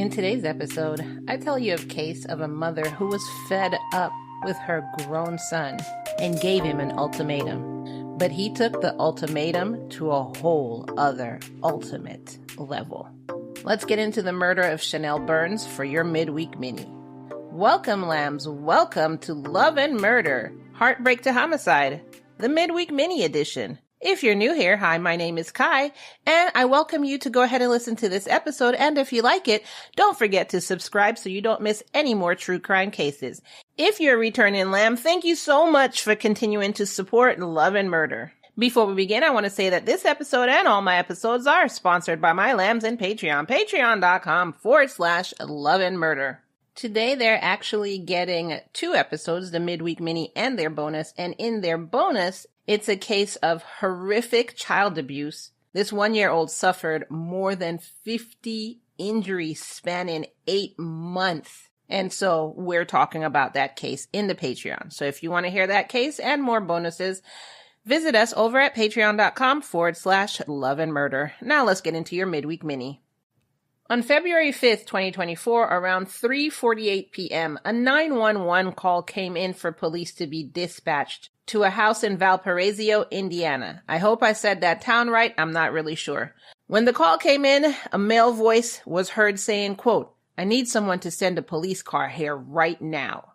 In today's episode, I tell you of a case of a mother who was fed up with her grown son and gave him an ultimatum. But he took the ultimatum to a whole other ultimate level. Let's get into the murder of Shanelle Burns for your midweek mini. Welcome, lambs. Welcome to Love and Murder, Heartbreak to Homicide, the midweek mini edition. If you're new here, hi, my name is Kai, and I welcome you to go ahead and listen to this episode, and if you like it, don't forget to subscribe so you don't miss any more true crime cases. If you're a returning lamb, thank you so much for continuing to support Love and Murder. Before we begin, I want to say that this episode and all my episodes are sponsored by my lambs and Patreon, patreon.com/Love and Murder. Today, they're actually getting 2 episodes, the midweek mini and their bonus, and in their bonus, it's a case of horrific child abuse. This 1-year-old suffered more than 50 injuries spanning 8 months. And so we're talking about that case in the Patreon. So if you want to hear that case and more bonuses, visit us over at patreon.com/Love and Murder. Now let's get into your midweek mini. On February 5th, 2024, around 3:48 p.m., a 911 call came in for police to be dispatched to a house in Valparaiso, Indiana. I hope I said that town right. I'm not really sure. When the call came in, a male voice was heard saying, quote, "I need someone to send a police car here right now."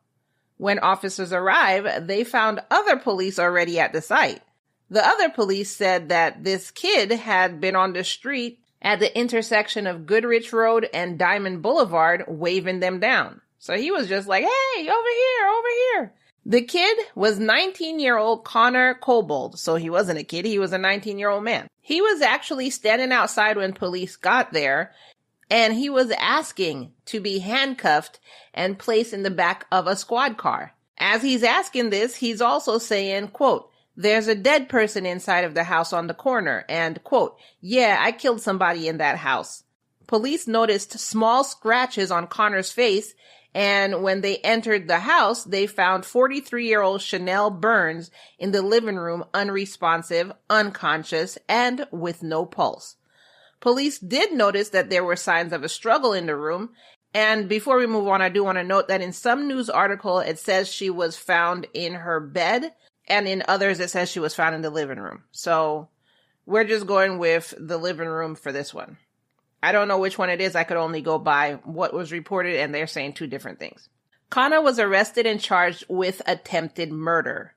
When officers arrived, they found other police already at the site. The other police said that this kid had been on the street at the intersection of Goodrich Road and Diamond Boulevard, waving them down. So he was just like, hey, over here, over here. The kid was 19-year-old Connor Kobold. So he wasn't a kid, he was a 19-year-old man. He was actually standing outside when police got there, and he was asking to be handcuffed and placed in the back of a squad car. As he's asking this, he's also saying, quote, "There's a dead person inside of the house on the corner," and, quote, "Yeah, I killed somebody in that house." Police noticed small scratches on Connor's face, and when they entered the house, they found 43-year-old Shanelle Burns in the living room, unresponsive, unconscious, and with no pulse. Police did notice that there were signs of a struggle in the room, and before we move on, I do want to note that in some news article, it says she was found in her bed, and in others, it says she was found in the living room. So we're just going with the living room for this one. I don't know which one it is. I could only go by what was reported, and they're saying 2 different things. Connor was arrested and charged with attempted murder.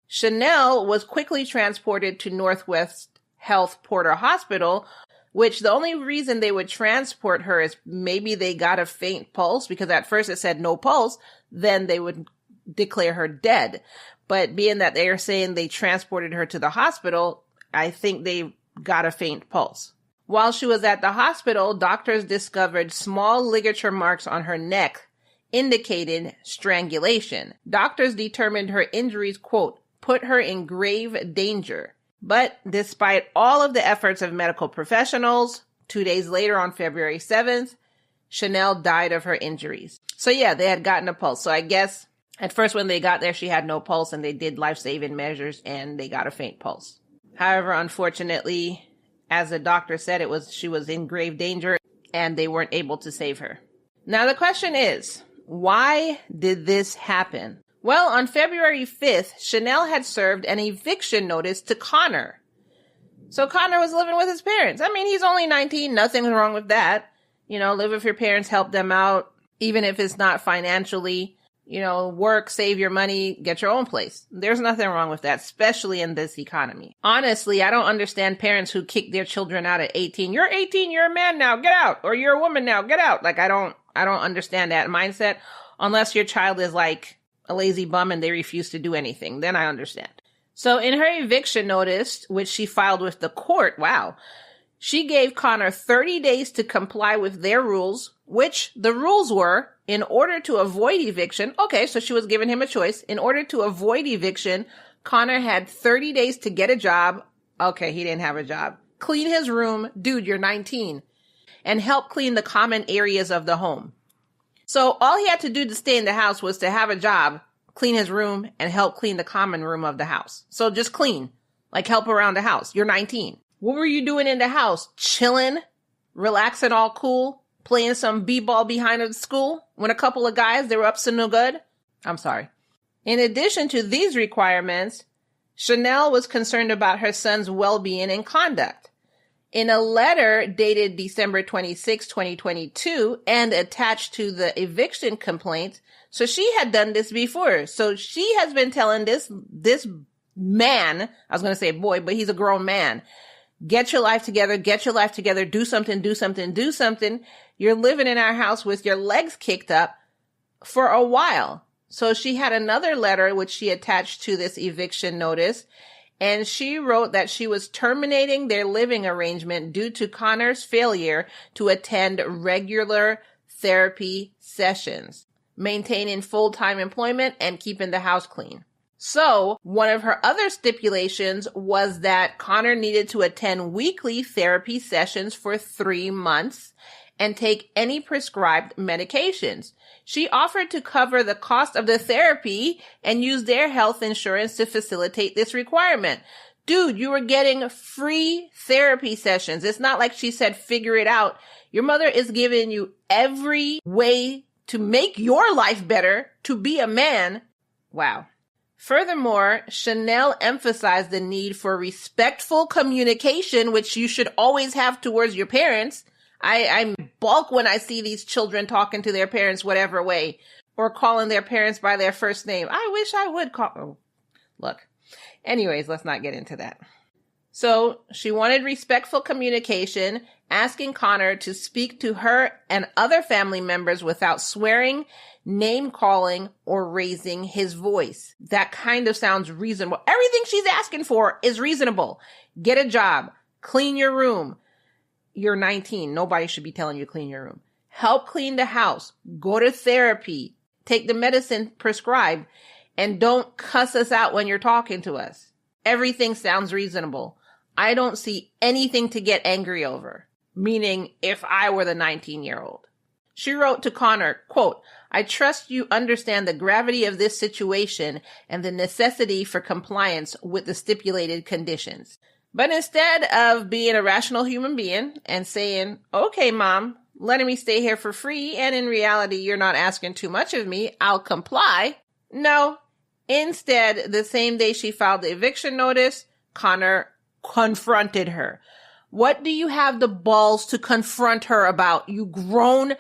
Shanelle was quickly transported to Northwest Health Porter Hospital, which the only reason they would transport her is maybe they got a faint pulse, because at first it said no pulse, then they would declare her dead. But being that they are saying they transported her to the hospital, I think they got a faint pulse. While she was at the hospital, doctors discovered small ligature marks on her neck, indicating strangulation. Doctors determined her injuries, quote, "put her in grave danger." But despite all of the efforts of medical professionals, 2 days later on February 7th, Shanelle died of her injuries. So yeah, they had gotten a pulse. So I guess at first when they got there, she had no pulse, and they did life-saving measures and they got a faint pulse. However, unfortunately, as the doctor said, she was in grave danger and they weren't able to save her. Now the question is, why did this happen? Well, on February 5th, Shanelle had served an eviction notice to Connor. So Connor was living with his parents. I mean, he's only 19, nothing's wrong with that. You know, live with your parents, help them out, even if it's not financially. You know, work, save your money, get your own place. There's nothing wrong with that, especially in this economy. Honestly, I don't understand parents who kick their children out at 18. You're 18, you're a man now, get out. Or you're a woman now, get out. Like, I don't understand that mindset unless your child is like a lazy bum and they refuse to do anything. Then I understand. So in her eviction notice, which she filed with the court, wow, she gave Connor 30 days to comply with their rules, which the rules were, in order to avoid eviction, okay, so she was giving him a choice. In order to avoid eviction, Connor had 30 days to get a job. Okay, he didn't have a job. Clean his room. Dude, you're 19. And help clean the common areas of the home. So all he had to do to stay in the house was to have a job, clean his room, and help clean the common room of the house. So just clean, like help around the house. You're 19. What were you doing in the house? Chilling, relaxing, all cool, playing some b-ball behind the school when a couple of guys, they were up to no good? I'm sorry. In addition to these requirements, Shanelle was concerned about her son's well-being and conduct. In a letter dated December 26, 2022, and attached to the eviction complaint, so she had done this before. So she has been telling this man, I was going to say boy, but he's a grown man, get your life together, do something. You're living in our house with your legs kicked up for a while. So she had another letter which she attached to this eviction notice, and she wrote that she was terminating their living arrangement due to Connor's failure to attend regular therapy sessions, maintaining full-time employment, and keeping the house clean. So one of her other stipulations was that Connor needed to attend weekly therapy sessions for 3 months and take any prescribed medications. She offered to cover the cost of the therapy and use their health insurance to facilitate this requirement. Dude, you were getting free therapy sessions. It's not like she said, figure it out. Your mother is giving you every way to make your life better, to be a man. Wow. Furthermore, Shanelle emphasized the need for respectful communication, which you should always have towards your parents. I balk when I see these children talking to their parents whatever way, or calling their parents by their first name. I wish I would call. Oh, look. Anyways, let's not get into that. So she wanted respectful communication, asking Connor to speak to her and other family members without swearing, name calling, or raising his voice. That kind of sounds reasonable. Everything she's asking for is reasonable. Get a job. Clean your room. You're 19. Nobody should be telling you to clean your room. Help clean the house. Go to therapy. Take the medicine prescribed. And don't cuss us out when you're talking to us. Everything sounds reasonable. I don't see anything to get angry over. Meaning, if I were the 19-year-old. She wrote to Connor, quote, I trust you understand the gravity of this situation and the necessity for compliance with the stipulated conditions. But instead of being a rational human being and saying, okay, mom, letting me stay here for free, and in reality, you're not asking too much of me, I'll comply. No. Instead, the same day she filed the eviction notice, Connor confronted her. What do you have the balls to confront her about, you grown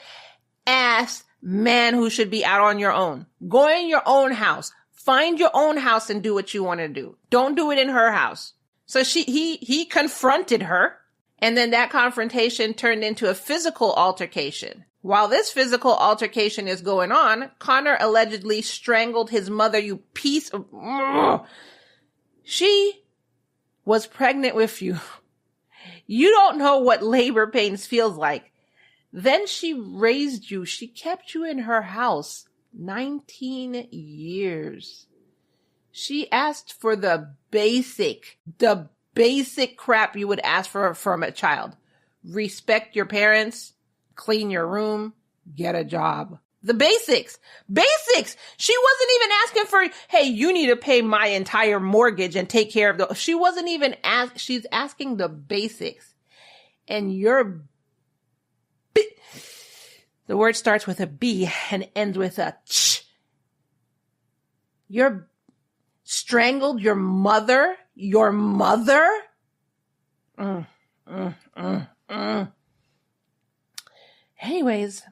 ass man who should be out on your own? Go in your own house. Find your own house and do what you want to do. Don't do it in her house. So he confronted her, and then that confrontation turned into a physical altercation. While this physical altercation is going on, Connor allegedly strangled his mother, you piece of... She was pregnant with you. You don't know what labor pains feels like. Then she raised you. She kept you in her house 19 years. She asked for the basic crap you would ask for from a child. Respect your parents, clean your room, get a job. The basics. Basics! She wasn't even asking for, hey, you need to pay my entire mortgage and take care of she wasn't even she's asking the basics. And the word starts with a B and ends with a ch. You're strangled your mother? Your mother? Anyways,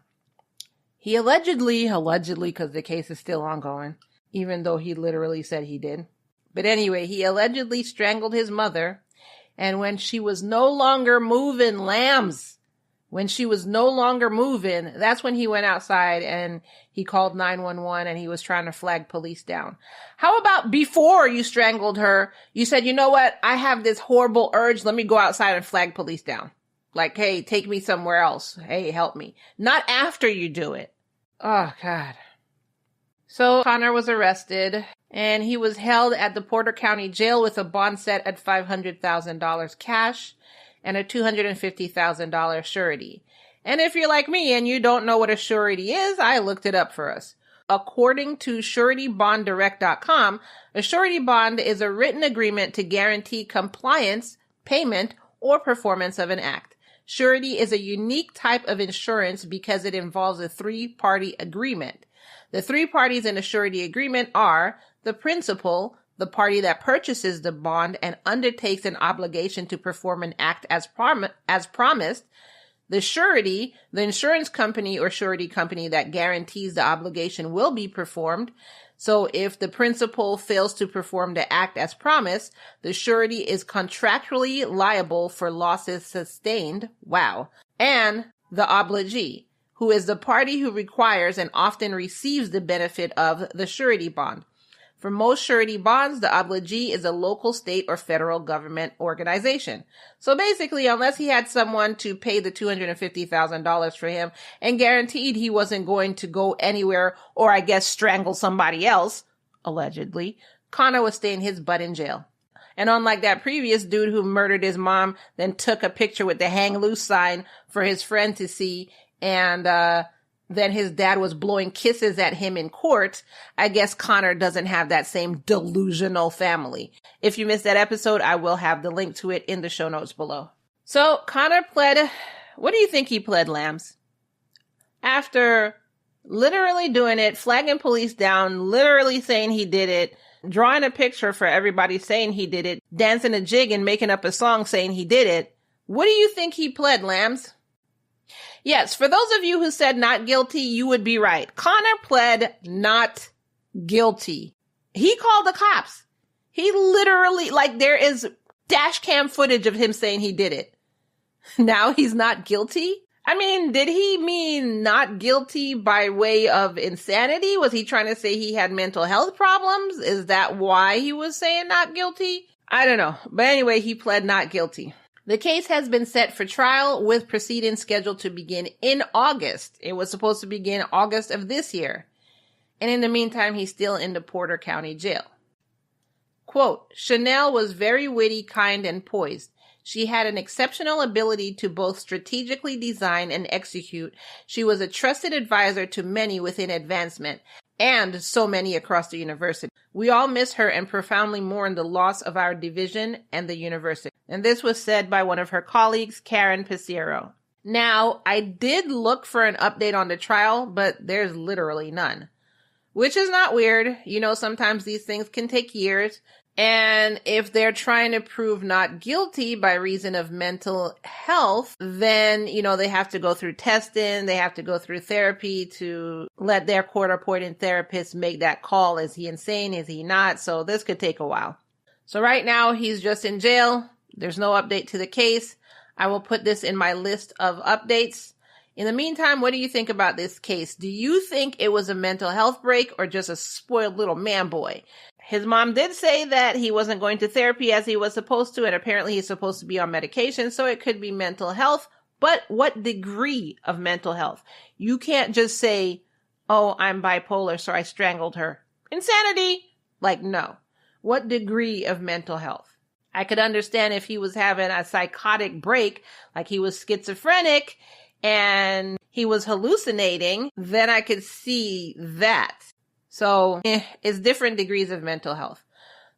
he allegedly, because the case is still ongoing, even though he literally said he did. But anyway, he allegedly strangled his mother. And when she was no longer moving, when she was no longer moving, that's when he went outside and he called 911 and he was trying to flag police down. How about before you strangled her, you said, you know what? I have this horrible urge. Let me go outside and flag police down. Like, hey, take me somewhere else. Hey, help me. Not after you do it. Oh, God. So Connor was arrested and he was held at the Porter County Jail with a bond set at $500,000 cash and a $250,000 surety. And if you're like me and you don't know what a surety is, I looked it up for us. According to suretybonddirect.com, a surety bond is a written agreement to guarantee compliance, payment, or performance of an act. Surety is a unique type of insurance because it involves a three-party agreement. The three parties in a surety agreement are the principal, the party that purchases the bond and undertakes an obligation to perform an act as promised, the surety, the insurance company or surety company that guarantees the obligation will be performed. So if the principal fails to perform the act as promised, the surety is contractually liable for losses sustained. Wow. And the obligee, who is the party who requires and often receives the benefit of the surety bond. For most surety bonds, the obligee is a local, state, or federal government organization. So basically, unless he had someone to pay the $250,000 for him and guaranteed he wasn't going to go anywhere or I guess strangle somebody else, allegedly, Connor was staying his butt in jail. And unlike that previous dude who murdered his mom, then took a picture with the hang loose sign for his friend to see, and then his dad was blowing kisses at him in court, I guess Connor doesn't have that same delusional family. If you missed that episode, I will have the link to it in the show notes below. So Connor pled, what do you think he pled, Lambs? After literally doing it, flagging police down, literally saying he did it, drawing a picture for everybody saying he did it, dancing a jig and making up a song saying he did it, what do you think he pled, Lambs? Yes, for those of you who said not guilty, you would be right. Connor pled not guilty. He called the cops. He literally, there is dash cam footage of him saying he did it. Now he's not guilty? I mean, did he mean not guilty by way of insanity? Was he trying to say he had mental health problems? Is that why he was saying not guilty? I don't know. But anyway, he pled not guilty. The case has been set for trial with proceedings scheduled to begin in August. It was supposed to begin August of this year. And in the meantime, he's still in the Porter County Jail. Quote, Shanelle was very witty, kind, and poised. She had an exceptional ability to both strategically design and execute. She was a trusted advisor to many within advancement and so many across the university. We all miss her and profoundly mourn the loss of our division and the university. And this was said by one of her colleagues, Karen Pissarro. Now, I did look for an update on the trial, but there's literally none. Which is not weird. You know, sometimes these things can take years. And if they're trying to prove not guilty by reason of mental health, then, you know, they have to go through testing, they have to go through therapy to let their court-appointed therapist make that call. Is he insane? Is he not? So this could take a while. So right now, he's just in jail. There's no update to the case. I will put this in my list of updates. In the meantime, what do you think about this case? Do you think it was a mental health break or just a spoiled little man boy? His mom did say that he wasn't going to therapy as he was supposed to, and apparently he's supposed to be on medication, so it could be mental health. But what degree of mental health? You can't just say, oh, I'm bipolar, so I strangled her. Insanity! No. What degree of mental health? I could understand if he was having a psychotic break, like he was schizophrenic, and he was hallucinating, then I could see that. So it's different degrees of mental health.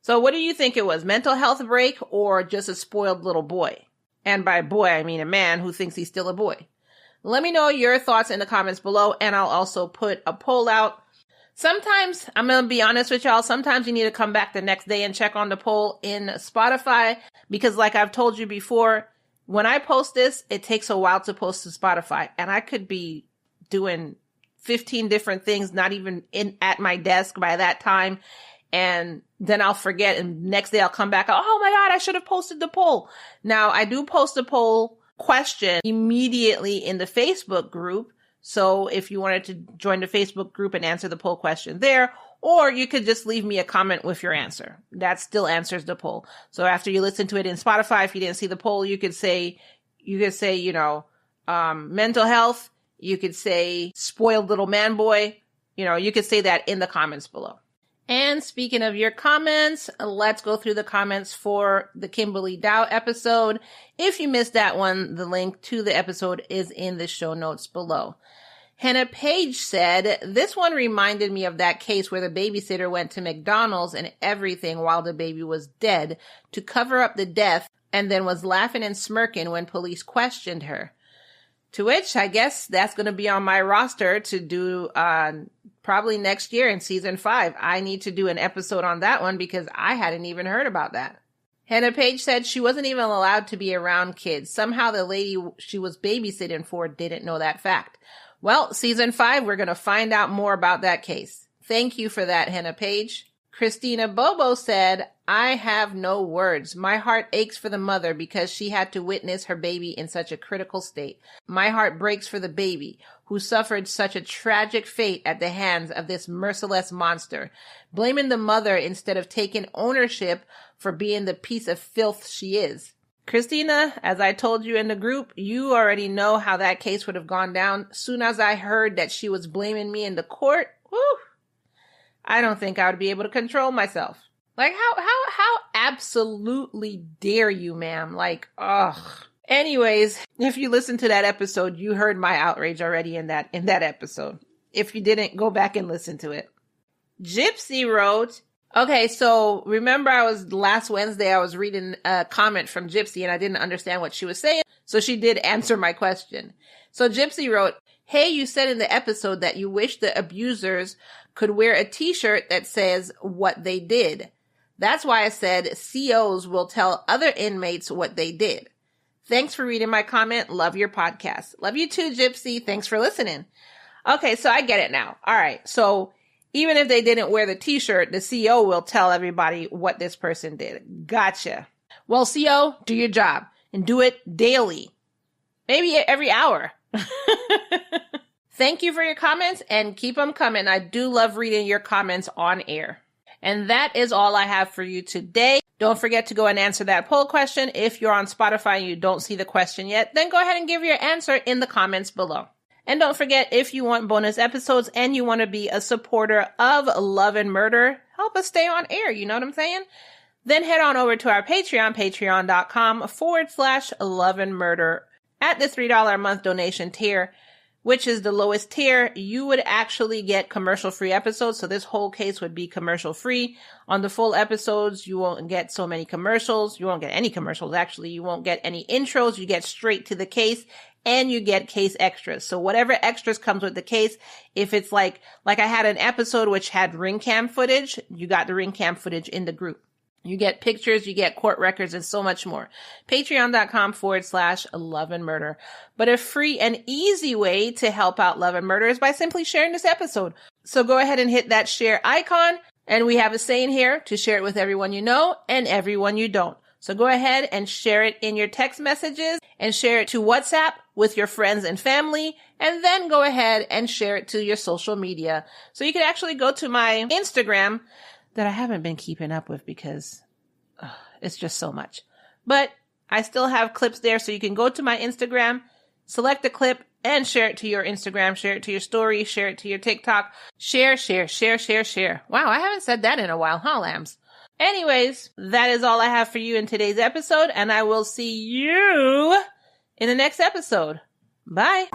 So what do you think it was? Mental health break or just a spoiled little boy? And by boy, I mean a man who thinks he's still a boy. Let me know your thoughts in the comments below, and I'll also put a poll out. Sometimes, I'm going to be honest with y'all, sometimes you need to come back the next day and check on the poll in Spotify, because like I've told you before, when I post this, it takes a while to post to Spotify, and I could be doing 15 different things, not even at my desk by that time. And then I'll forget. And next day I'll come back. Oh my God, I should have posted the poll. Now I do post a poll question immediately in the Facebook group. So if you wanted to join the Facebook group and answer the poll question there, or you could just leave me a comment with your answer. That still answers the poll. So after you listen to it in Spotify, if you didn't see the poll, you could say, mental health. You could say spoiled little man boy. You could say that in the comments below. And speaking of your comments, let's go through the comments for the Kimberly Dow episode. If you missed that one, the link to the episode is in the show notes below. Hannah Page said, this one reminded me of that case where the babysitter went to McDonald's and everything while the baby was dead to cover up the death and then was laughing and smirking when police questioned her. To which I guess that's going to be on my roster to do probably next year in season 5. I need to do an episode on that one because I hadn't even heard about that. Hannah Page said she wasn't even allowed to be around kids. Somehow the lady she was babysitting for didn't know that fact. Well, season 5, we're going to find out more about that case. Thank you for that, Hannah Page. Christina Bobo said, I have no words. My heart aches for the mother because she had to witness her baby in such a critical state. My heart breaks for the baby, who suffered such a tragic fate at the hands of this merciless monster, blaming the mother instead of taking ownership for being the piece of filth she is. Christina, as I told you in the group, you already know how that case would have gone down. Soon as I heard that she was blaming me in the court, I don't think I would be able to control myself. Like, how absolutely dare you, ma'am? Like, ugh. Anyways, if you listened to that episode, you heard my outrage already in that episode. If you didn't, go back and listen to it. Gypsy wrote, okay, so remember last Wednesday, I was reading a comment from Gypsy and I didn't understand what she was saying. So she did answer my question. So Gypsy wrote, hey, you said in the episode that you wish the abusers could wear a t-shirt that says what they did. That's why I said COs will tell other inmates what they did. Thanks for reading my comment. Love your podcast. Love you too, Gypsy. Thanks for listening. Okay, so I get it now. All right. So even if they didn't wear the t-shirt, the CO will tell everybody what this person did. Gotcha. Well, CO, do your job and do it daily. Maybe every hour. Thank you for your comments and keep them coming. I do love reading your comments on air. And that is all I have for you today. Don't forget to go and answer that poll question. If you're on Spotify and you don't see the question yet, then go ahead and give your answer in the comments below. And don't forget, if you want bonus episodes and you want to be a supporter of Love and Murder, help us stay on air. You know what I'm saying? Then head on over to our Patreon, patreon.com/Love and Murder. At the $3 a month donation tier, which is the lowest tier, you would actually get commercial-free episodes. So this whole case would be commercial-free. On the full episodes, you won't get so many commercials. You won't get any commercials, actually. You won't get any intros. You get straight to the case, and you get case extras. So whatever extras comes with the case, if it's like I had an episode which had ring cam footage, you got the ring cam footage in the group. You get pictures, you get court records, and so much more. Patreon.com/Love and Murder. But a free and easy way to help out Love and Murder is by simply sharing this episode. So go ahead and hit that share icon. And we have a saying here to share it with everyone you know and everyone you don't. So go ahead and share it in your text messages and share it to WhatsApp with your friends and family. And then go ahead and share it to your social media. So you can actually go to my Instagram that I haven't been keeping up with because it's just so much. But I still have clips there, so you can go to my Instagram, select a clip, and share it to your Instagram, share it to your story, share it to your TikTok. Share. Wow, I haven't said that in a while, huh, lambs? Anyways, that is all I have for you in today's episode, and I will see you in the next episode. Bye.